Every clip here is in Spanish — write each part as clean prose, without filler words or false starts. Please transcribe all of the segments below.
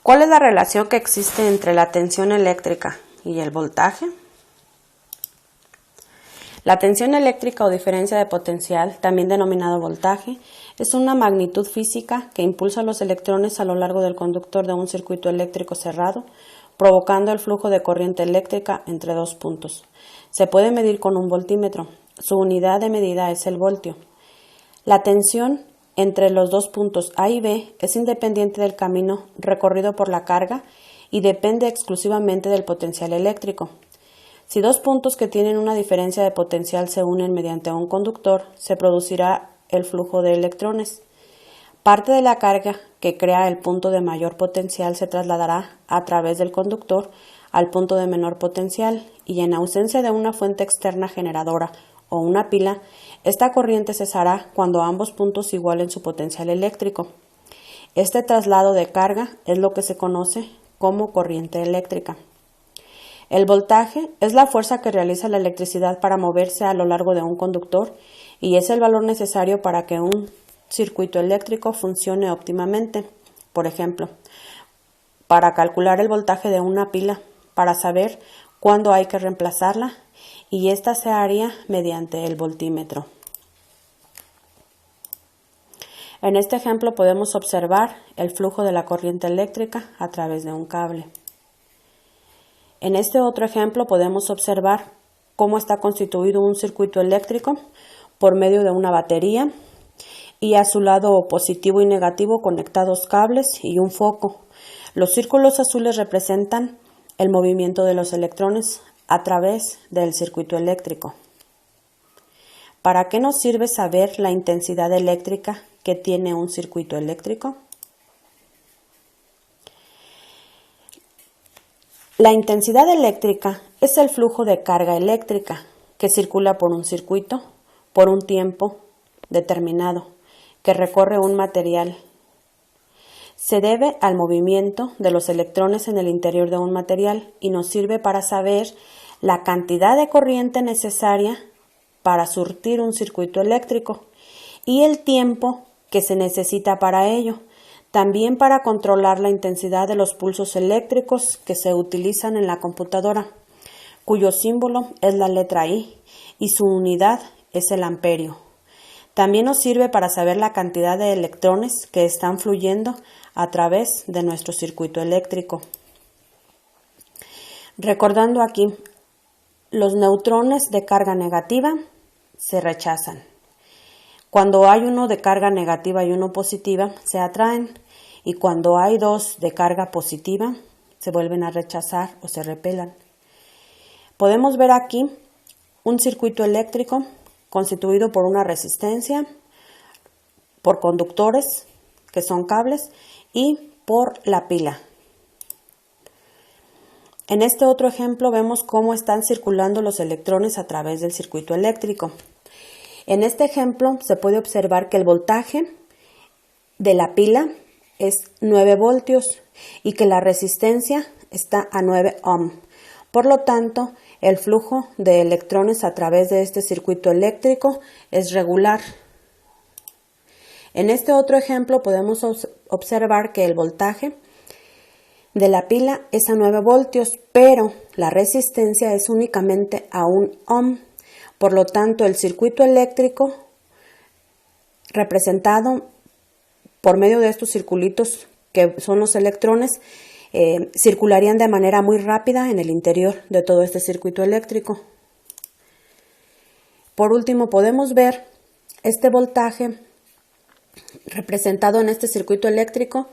¿Cuál es la relación que existe entre la tensión eléctrica y el voltaje? La tensión eléctrica o diferencia de potencial, también denominado voltaje, es una magnitud física que impulsa los electrones a lo largo del conductor de un circuito eléctrico cerrado, provocando el flujo de corriente eléctrica entre dos puntos. Se puede medir con un voltímetro. Su unidad de medida es el voltio. La tensión entre los dos puntos A y B es independiente del camino recorrido por la carga y depende exclusivamente del potencial eléctrico. Si dos puntos que tienen una diferencia de potencial se unen mediante un conductor, se producirá el flujo de electrones. Parte de la carga que crea el punto de mayor potencial se trasladará a través del conductor al punto de menor potencial y en ausencia de una fuente externa generadora o una pila, esta corriente cesará cuando ambos puntos igualen su potencial eléctrico. Este traslado de carga es lo que se conoce como corriente eléctrica. El voltaje es la fuerza que realiza la electricidad para moverse a lo largo de un conductor y es el valor necesario para que un circuito eléctrico funcione óptimamente. Por ejemplo, para calcular el voltaje de una pila, para saber cuándo hay que reemplazarla, y esta se haría mediante el voltímetro. En este ejemplo podemos observar el flujo de la corriente eléctrica a través de un cable. En este otro ejemplo podemos observar cómo está constituido un circuito eléctrico por medio de una batería y a su lado positivo y negativo conectados cables y un foco. Los círculos azules representan el movimiento de los electrones a través del circuito eléctrico. ¿Para qué nos sirve saber la intensidad eléctrica que tiene un circuito eléctrico? La intensidad eléctrica es el flujo de carga eléctrica que circula por un circuito por un tiempo determinado, que recorre un material. Se debe al movimiento de los electrones en el interior de un material y nos sirve para saber la cantidad de corriente necesaria para surtir un circuito eléctrico y el tiempo que se necesita para ello. También para controlar la intensidad de los pulsos eléctricos que se utilizan en la computadora, cuyo símbolo es la letra I y su unidad es el amperio. También nos sirve para saber la cantidad de electrones que están fluyendo a través de nuestro circuito eléctrico. Recordando aquí, los neutrones de carga negativa se rechazan. Cuando hay uno de carga negativa y uno positiva, se atraen. Y cuando hay dos de carga positiva, se vuelven a rechazar o se repelan. Podemos ver aquí un circuito eléctrico constituido por una resistencia, por conductores, que son cables, y por la pila. En este otro ejemplo vemos cómo están circulando los electrones a través del circuito eléctrico. En este ejemplo se puede observar que el voltaje de la pila es 9 voltios y que la resistencia está a 9 ohm. Por lo tanto, el flujo de electrones a través de este circuito eléctrico es regular. En este otro ejemplo podemos observar que el voltaje de la pila es a 9 voltios, pero la resistencia es únicamente a 1 ohm. Por lo tanto, el circuito eléctrico representado por medio de estos circulitos que son los electrones, circularían de manera muy rápida en el interior de todo este circuito eléctrico. Por último, podemos ver este voltaje representado en este circuito eléctrico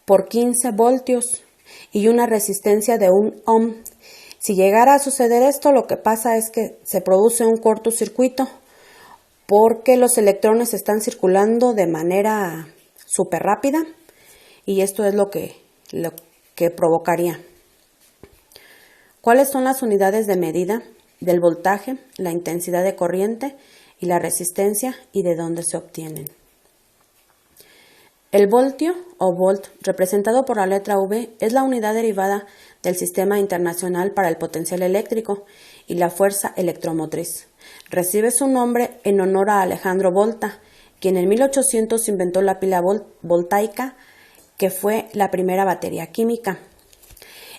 por 15 voltios y una resistencia de 1 ohm. Si llegara a suceder esto, lo que pasa es que se produce un cortocircuito porque los electrones están circulando de manera súper rápida y esto es lo que provocaría. ¿Cuáles son las unidades de medida del voltaje, la intensidad de corriente y la resistencia y de dónde se obtienen? El voltio o volt, representado por la letra V, es la unidad derivada del Sistema Internacional para el Potencial Eléctrico y la Fuerza Electromotriz. Recibe su nombre en honor a Alejandro Volta, quien en 1800 inventó la pila voltaica que fue la primera batería química.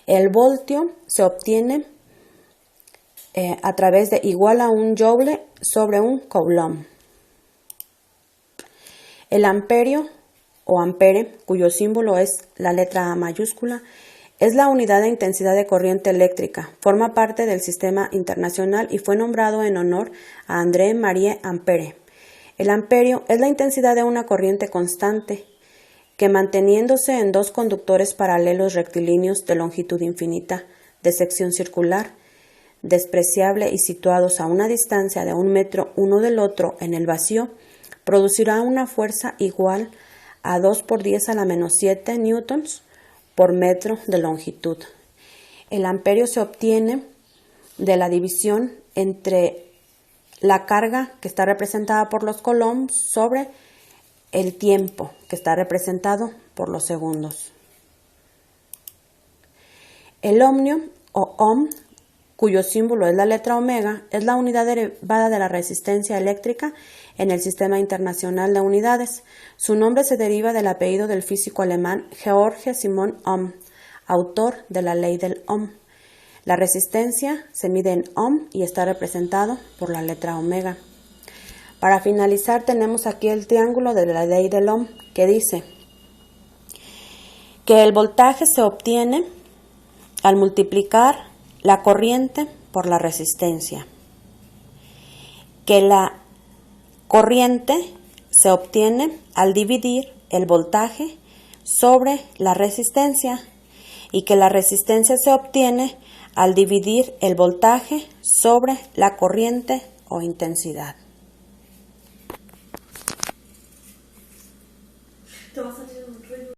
El voltio se obtiene a través de igual a un joule sobre un coulomb. El amperio o ampere, cuyo símbolo es la letra A mayúscula, es la unidad de intensidad de corriente eléctrica. Forma parte del sistema internacional y fue nombrado en honor a André-Marie Ampère. El amperio es la intensidad de una corriente constante que, manteniéndose en dos conductores paralelos rectilíneos de longitud infinita, de sección circular, despreciable y situados a una distancia de 1 metro uno del otro en el vacío, producirá una fuerza igual a 2 por 10 a la menos 7 newtons por metro de longitud. El amperio se obtiene de la división entre la carga, que está representada por los coulombs, sobre el tiempo, que está representado por los segundos. El ohmio o ohm, cuyo símbolo es la letra omega, es la unidad derivada de la resistencia eléctrica en el Sistema Internacional de Unidades. Su nombre se deriva del apellido del físico alemán George Simon Ohm, autor de la ley del Ohm. La resistencia se mide en ohm y está representado por la letra omega. Para finalizar, tenemos aquí el triángulo de la ley del Ohm, que dice que el voltaje se obtiene al multiplicar la corriente por la resistencia, que la corriente se obtiene al dividir el voltaje sobre la resistencia y que la resistencia se obtiene al dividir el voltaje sobre la corriente o intensidad.